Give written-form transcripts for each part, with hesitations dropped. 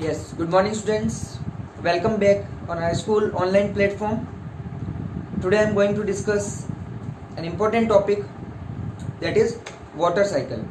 Yes, good morning students. Welcome back on our school online platform. Today I am going to discuss an important topic that is water cycle.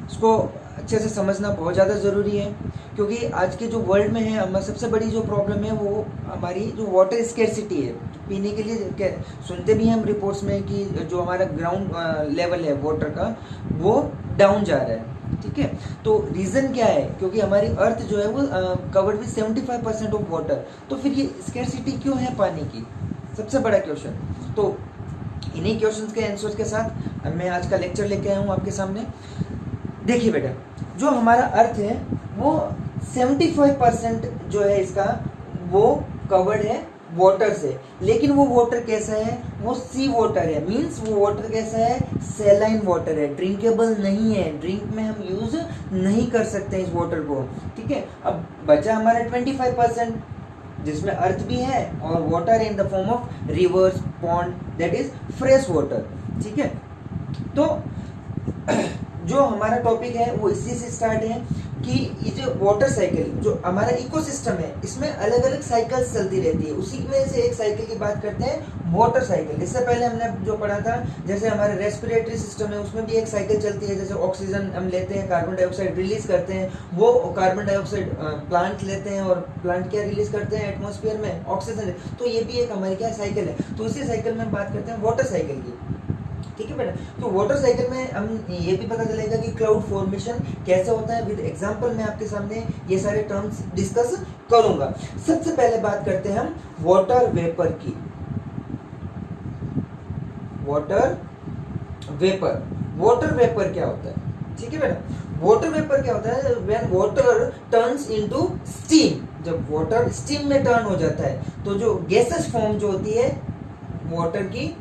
इसको अच्छे से समझना बहुत ज़्यादा ज़रूरी है क्योंकि आज के जो वर्ल्ड में है हमारी सबसे बड़ी जो प्रॉब्लम है वो हमारी जो वाटर स्केर्सिटी है. पीने के लिए सुनते भी हैं हम रिपोर्ट्स में कि जो हमारा ग्राउंड लेवल है वाटर का वो डाउन जा रहा है. ठीक है, तो रीज़न क्या है? क्योंकि हमारी अर्थ जो है वो कवर्ड विद 75% ऑफ वाटर. तो फिर ये स्केर्सिटी क्यों है पानी की? सबसे बड़ा क्वेश्चन. तो इन्हीं क्वेश्चंस के आंसर्स के साथ मैं आज का लेक्चर लेके आया हूँ आपके सामने. देखिए बेटा, जो हमारा अर्थ है वो 75% जो है इसका वो कवर्ड है वाटर से. लेकिन वो वाटर कैसा है? वो सी वाटर है. मीन्स वो वाटर कैसा है? सैलाइन वाटर है, ड्रिंकेबल नहीं है. ड्रिंक में हम यूज नहीं कर सकते इस वाटर को. ठीक है, अब बचा हमारा 25% जिसमें अर्थ भी है और water in the form of reverse, pond, that is fresh water. ठीक है, तो जो हमारा टॉपिक है वो इसी से स्टार्ट है कि ये जो वाटर साइकिल जो हमारा इकोसिस्टम है इसमें अलग अलग साइकिल्स चलती रहती है. उसी में से एक साइकिल की बात करते हैं, वाटर साइकिल. इससे पहले हमने जो पढ़ा था जैसे हमारे रेस्पिरेटरी सिस्टम है उसमें भी एक साइकिल चलती है. जैसे ऑक्सीजन हम लेते हैं, कार्बन डाइऑक्साइड रिलीज करते हैं, वो कार्बन डाइऑक्साइड प्लांट लेते हैं और प्लांट क्या रिलीज करते हैं एटमॉस्फेयर में? ऑक्सीजन. तो ये भी एक हमारी क्या साइकिल है. तो इसी साइकिल में हम बात करते हैं वाटर साइकिल की. ठीक है बेटा, तो वाटर साइकिल में हम ये भी पता चलेगा कि क्लाउड फॉर्मेशन कैसे होता है. विद एग्जांपल मैं आपके सामने ये सारे टर्म्स डिस्कस करूंगा. सबसे पहले बात करते हैं हम वाटर वेपर की. Water vapour. वाटर वेपर क्या होता है? ठीक है बेटा, वाटर वेपर क्या होता है? When water turns into steam. जब वाटर स्टीम में टर्न हो जाता है तो जो गैसेस फॉर्म जो होती है वाटर की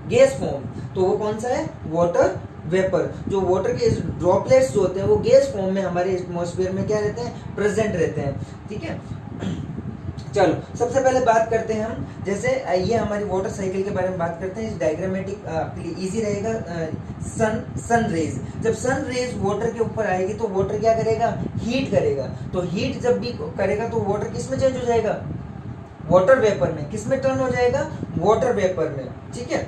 गैस फॉर्म, तो वो कौन सा है? Water vapour. जो वाटर के ड्रॉपलेट्स जो होते हैं वो गैस फॉर्म में हमारे एटमॉस्फेयर में क्या रहते हैं? प्रेजेंट रहते हैं. ठीक है, चलो सबसे पहले बात करते हैं हम. जैसे ये हमारी वाटर साइकिल के बारे में बात करते हैं. डायग्रामेटिक आपके लिए इजी रहेगा. Sun rays. जब सन रेज वाटर के ऊपर आएगी तो वाटर क्या करेगा? हीट करेगा. तो हीट जब भी करेगा तो वाटर किस में चेंज हो जाएगा? वाटर वेपर में. किस में टर्न हो जाएगा? वाटर वेपर में. ठीक है,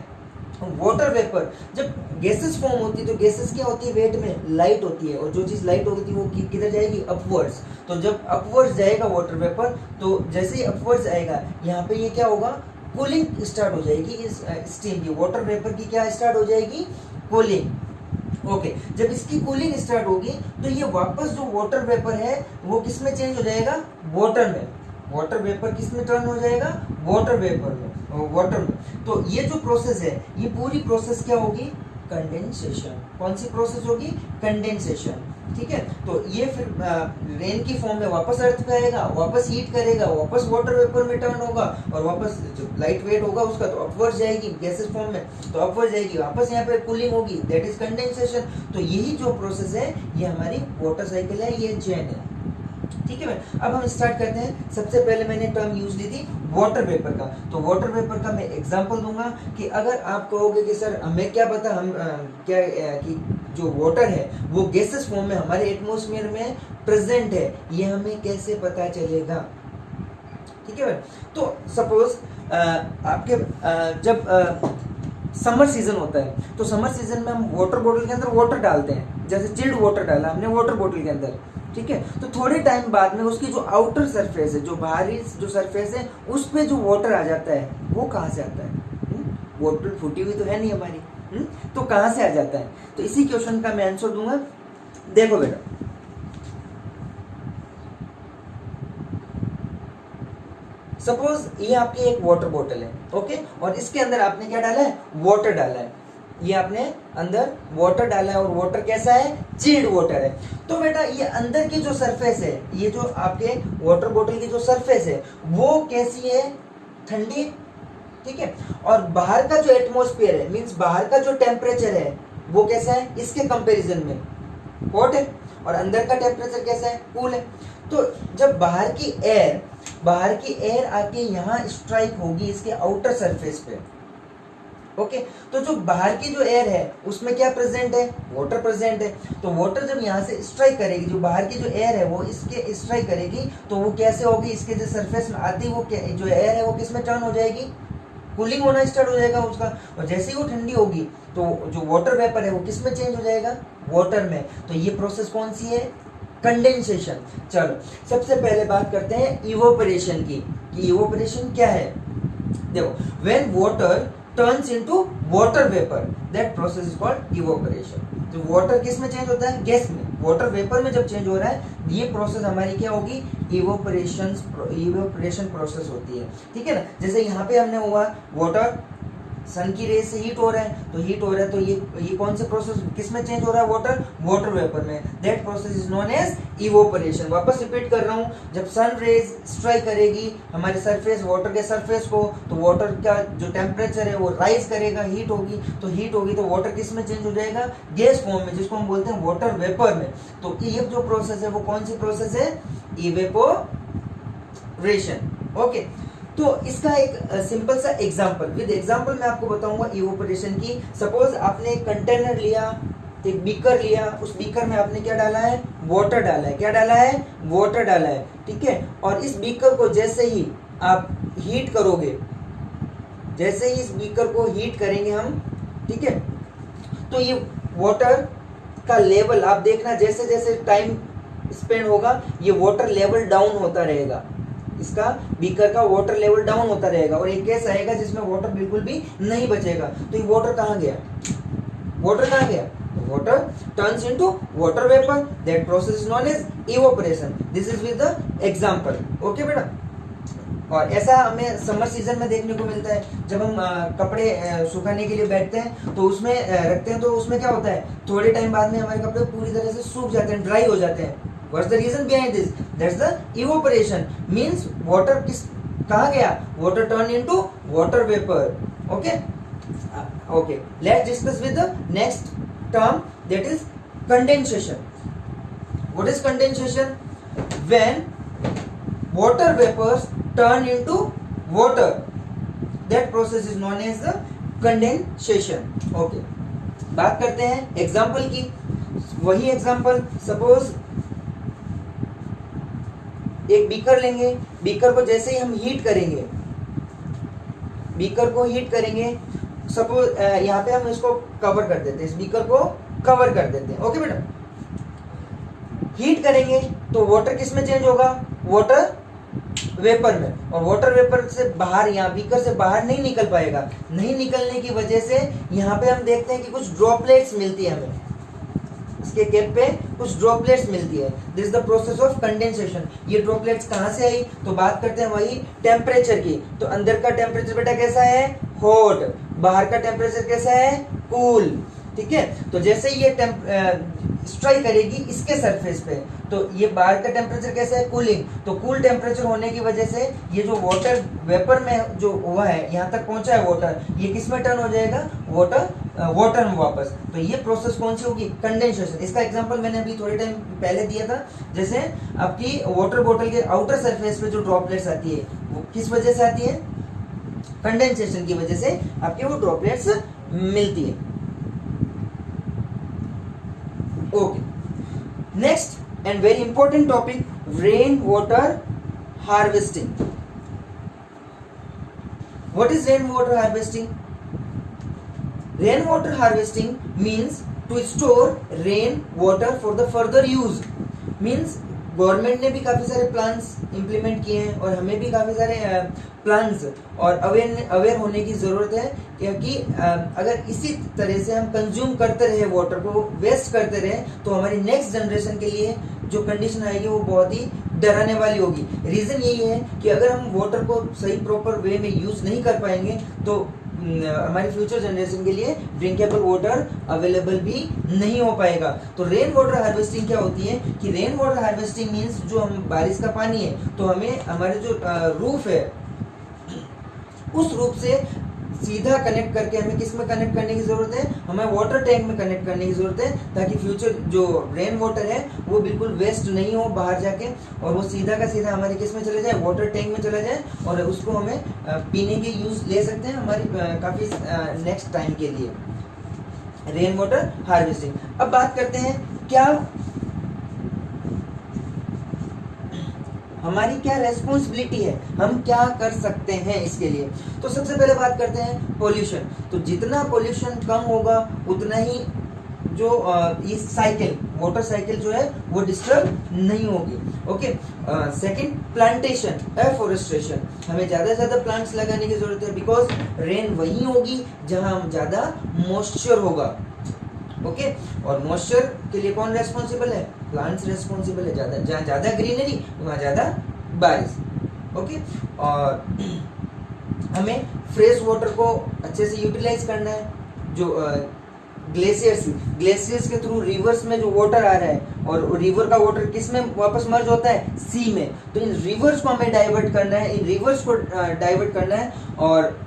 वाटर वेपर जब गैसेस फॉर्म होती है तो गैसेस क्या होती है? वेट में लाइट होती है और जो चीज लाइट होगी वो किधर जाएगी? अपवर्ड्स. तो जब अपवर्ड्स जाएगा वाटर वेपर तो जैसे ही अपवर्ड्स आएगा यहाँ पे ये क्या होगा? कूलिंग स्टार्ट हो जाएगी इस स्टीम की. वाटर वेपर की क्या स्टार्ट हो जाएगी? कूलिंग. ओके, जब इसकी कूलिंग स्टार्ट होगी तो ये वापस जो वाटर वेपर है वो किस में चेंज हो जाएगा? वाटर में. वाटर वेपर किस में टर्न हो जाएगा? वाटर वेपर में, वाटर में. तो ये जो प्रोसेस है ये पूरी प्रोसेस क्या होगी? कंडेंसेशन. कौन सी प्रोसेस होगी? कंडेंसेशन. ठीक है, तो ये फिर रेन की फॉर्म में वापस अर्थ पे आएगा, वापस हीट करेगा, वापस वाटर वेपर में टर्न होगा और वापस जो लाइट वेट होगा उसका तो अपवर्ड जाएगी गैसेस फॉर्म में, तो अपवर्ड जाएगी, वापस यहाँ पे कूलिंग होगी, दैट इज कंडेंसेशन. तो यही जो प्रोसेस है ये हमारी वाटर साइकिल है, ये चेन है. ठीक है, अब हम स्टार्ट करते हैं. सबसे पहले मैंने टर्म यूज ली थी वाटर वेपर का. तो वाटर वेपर का मैं एग्जांपल दूंगा कि अगर आप कहोगे कि सर हमें क्या पता हम क्या कि जो वाटर है वो गैसेस फॉर्म में हमारे एटमॉस्फेयर में प्रेजेंट है, ये हमें कैसे पता चलेगा? ठीक है, तो सपोज आपके जब समर सीजन होता है तो समर सीजन में हम वाटर बोतल के अंदर वाटर डालते हैं. जैसे चिल्ड वाटर डाला हमने वाटर बोतल के अंदर. ठीक है, तो थोड़े टाइम बाद में उसकी जो आउटर सरफेस है, जो बाहरी जो सरफेस है उस पे जो वाटर आ जाता है वो कहाँ से आता है? बोतल फूटी हुई तो है नहीं हमारी. तो कहाँ से आ जाता है? तो इसी क्वेश्चन का मैं आंसर दूंगा. देखो बेटा, सपोज ये आपकी एक वाटर बोतल है. ओके, और इसके अंदर आपने क्या डाला है? वाटर डाला है. ये आपने अंदर वाटर डाला है और वाटर कैसा है? चिल्ड वाटर है. तो बेटा ये अंदर की जो सरफेस है, ये जो आपके वाटर बोतल की जो सरफेस है वो कैसी है? ठंडी. ठीक है, और बाहर का जो एटमॉस्फेयर है मींस बाहर का जो टेम्परेचर है वो कैसा है? इसके कंपैरिजन में हॉट है. और अंदर का टेम्परेचर कैसा है? कूल है. तो जब बाहर की एयर आके यहाँ स्ट्राइक होगी इसके आउटर सरफेस पे. ओके, तो जो बाहर की जो एयर है उसमें क्या प्रेजेंट है, वाटर प्रेजेंट है। तो वाटर जब यहाँ से स्ट्राइक करेगी, जो बाहर की जो एयर है वो इसके स्ट्राइक करेगी, तो वो कैसे होगी, इसके जो सरफेस में आती वो जो एयर है वो किस में टर्न हो जाएगी, कूलिंग होना स्टार्ट हो जाएगा उसका। और जैसे ही वो ठंडी होगी तो जो वाटर वेपर है वो किस में चेंज हो जाएगा, वाटर में। तो ये प्रोसेस कौन सी है, कंडेंसेशन। चलो सबसे पहले बात करते हैं इवोपरेशन की, कि इवोपरेशन क्या है। देखो, when water turns into water vapour, that process is called evaporation. जो वाटर किस में चेंज होता है, गैस में, वाटर वेपर में जब चेंज हो रहा है, ये प्रोसेस हमारी क्या होगी, इवोपरेशन प्रोसेस होती है। ठीक है ना, जैसे यहाँ पे हमने हुआ वाटर सन की रेज से हीट हो रहा है, तो हीट हो रहा है, तो ये कौन से प्रोसेस किस में चेंज हो रहा है, वाटर वेपर में, that process is known as evaporation. वापस रिपीट कर रहा हूँ, जब सन रेज स्ट्राइक करेगी हमारे सरफेस, वाटर के सरफेस को, तो वाटर का जो टेम्परेचर है वो राइज करेगा, हीट होगी तो वाटर किस में चेंज हो जाएगा, गैस फॉर्म में, जिसको हम बोलते हैं वाटर वेपर में। तो ये जो प्रोसेस है वो कौन सी प्रोसेस है, इवेपोरेशन। ओके, तो इसका एक सिंपल सा एग्जांपल, विद एग्जांपल मैं आपको बताऊंगा इवोपरेशन की। सपोज आपने एक कंटेनर लिया, एक बीकर लिया, उस बीकर में आपने क्या डाला है, वाटर डाला है, क्या डाला है, वाटर डाला है। ठीक है, और इस बीकर को जैसे ही आप हीट करोगे, जैसे ही इस बीकर को हीट करेंगे हम, ठीक है, तो ये वाटर का लेवल आप देखना, जैसे जैसे टाइम स्पेंड होगा ये वाटर लेवल डाउन होता रहेगा, इसका बीकर का वाटर लेवल डाउन होता रहेगा, और एक केस आएगा जिसमें वाटर बिल्कुल भी नहीं बचेगा। तो ये वाटर कहाँ गया, वाटर कहाँ गया, water turns into water vapour, that process is known as evaporation. This is with the example. Okay बेटा, और ऐसा हमें समर सीजन में देखने को मिलता है, जब हम कपड़े सुखाने के लिए बैठते हैं तो उसमें रखते हैं, तो उसमें क्या होता है, थोड़े टाइम बाद में हमारे कपड़े पूरी तरह से सूख जाते हैं, ड्राई हो जाते हैं। What's the reason behind this? That's the evaporation. Means water कहाँ गया? Water turned into water vapor. Okay? Okay. Let's discuss with the next term, that is condensation. What is condensation? When water vapors turn into water, that process is known as the condensation. Okay. बात करते हैं example की। वही example, suppose एक beaker लेंगे, beaker को जैसे ही हम हीट करेंगे, बीकर को हीट करेंगे, सपोज यहाँ पे हम इसको कवर कर देते हैं, इस बीकर को कवर कर देते हैं। ओके बेटा, हीट करेंगे तो वाटर किस में चेंज होगा, वाटर वेपर में, और वाटर वेपर से बाहर, यहाँ बीकर से बाहर नहीं निकल पाएगा। नहीं निकलने की वजह से यहाँ पे हम देखते हैं कि कुछ ड्रॉपलेट्स मिलती है हमें, इसके कैप पे कुछ ड्रॉपलेट्स मिलती है। This is the process of condensation. ये ड्रॉपलेट्स कहाँ से आई, तो बात करते हैं वही टेम्परेचर की। तो अंदर का टेम्परेचर बेटा कैसा है, हॉट, बाहर का टेम्परेचर कैसा है, कूल। ठीक है, तो जैसे ये स्ट्राइक करेगी इसके सरफेस पे, तो ये बाहर का टेम्परेचर कैसा है, कूलिंग। तो कूल टेम्परेचर होने की वजह से ये जो वाटर वेपर में जो हुआ है, यहाँ तक पहुंचा है वाटर, ये किस में टर्न हो जाएगा, वाटर में वापस। तो ये प्रोसेस कौन सी होगी, कंडेंसेशन। इसका एग्जांपल मैंने अभी थोड़े टाइम पहले दिया था, जैसे आपकी वाटर बोतल के आउटर सरफेस पे जो ड्रॉपलेट्स आती है वो किस वजह से आती है, कंडेंसेशन की वजह से आपके वो ड्रॉपलेट्स मिलती है। Okay, next and very important topic, rain water harvesting. What is rain water harvesting? Rain water harvesting means to store rain water for the further use. Means government ने भी काफी सारे प्लान्स इंप्लीमेंट किए हैं, और हमें भी काफी सारे प्लान्स और अवेयर होने की जरूरत है, क्योंकि अगर इसी तरह से हम कंज्यूम करते रहे, वाटर को वेस्ट करते रहे, तो हमारी नेक्स्ट जनरेशन के लिए जो कंडीशन आएगी वो बहुत ही डराने वाली होगी। रीजन यही है कि अगर हम वाटर को सही प्रॉपर वे में यूज नहीं कर पाएंगे तो हमारी फ्यूचर जनरेशन के लिए ड्रिंकेबल वाटर अवेलेबल भी नहीं हो पाएगा। तो रेन वाटर हार्वेस्टिंग क्या होती है कि रेन वाटर हार्वेस्टिंग मीन्स जो हम बारिश का पानी है, तो हमें हमारे जो रूफ है उस रूफ से सीधा कनेक्ट करके हमें किस में कनेक्ट करने की जरूरत है, हमें वाटर टैंक में कनेक्ट करने की जरूरत है, ताकि फ्यूचर जो रेन वाटर है वो बिल्कुल वेस्ट नहीं हो बाहर जाके, और वो सीधा का सीधा हमारे किस में चले जाए, वाटर टैंक में चला जाए, और उसको हमें पीने के यूज ले सकते हैं हमारी काफी नेक्स्ट टाइम के लिए। Rain water harvesting. अब बात करते हैं क्या हमारी क्या रेस्पॉन्सिबिलिटी है, हम क्या कर सकते हैं इसके लिए। तो सबसे पहले बात करते हैं पोल्यूशन। तो जितना पोल्यूशन कम होगा उतना ही जो ये साइकिल, वाटर साइकिल जो है वो डिस्टर्ब नहीं होगी। ओके। Second, plantation, afforestation. हमें ज्यादा से ज्यादा प्लांट्स लगाने की जरूरत है, बिकॉज रेन वहीं होगी जहां ज्यादा मॉइस्चर होगा। ओके। और मॉइस्चर के लिए कौन रेस्पॉन्सिबल है, प्लांट्स रेस्पॉन्सिबल है। ज्यादा जहाँ ज्यादा ग्रीनरी वहाँ ज्यादा बारिश। ओके। और हमें फ्रेश वाटर को अच्छे से यूटिलाइज करना है। जो ग्लेशियर्स के थ्रू रिवर्स में जो वाटर आ रहा है, और रिवर का वाटर किस में वापस मर्ज होता है, सी में। तो इन रिवर्स को हमें डाइवर्ट करना है, इन रिवर्स को डाइवर्ट करना है, और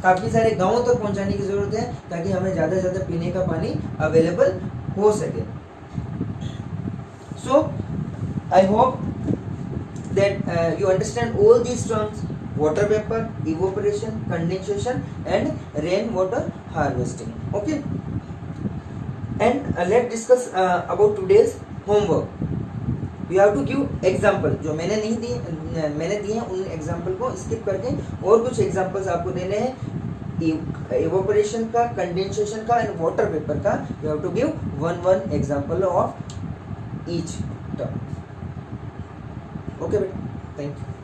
काफी सारे गांवों तक पहुंचाने की जरूरत है, ताकि हमें ज्यादा से ज्यादा पीने का पानी अवेलेबल हो सके। So I hope that you understand all these terms: water vapor, evaporation, condensation and rain water harvesting. Okay, and let's discuss about today's homework. You have to give example. जो मैंने दिए हैं उन example को skip करके और कुछ examples आपको देने हैं evaporation का, condensation का and water vapor का. You have to give one example of each term. Okay, thank you.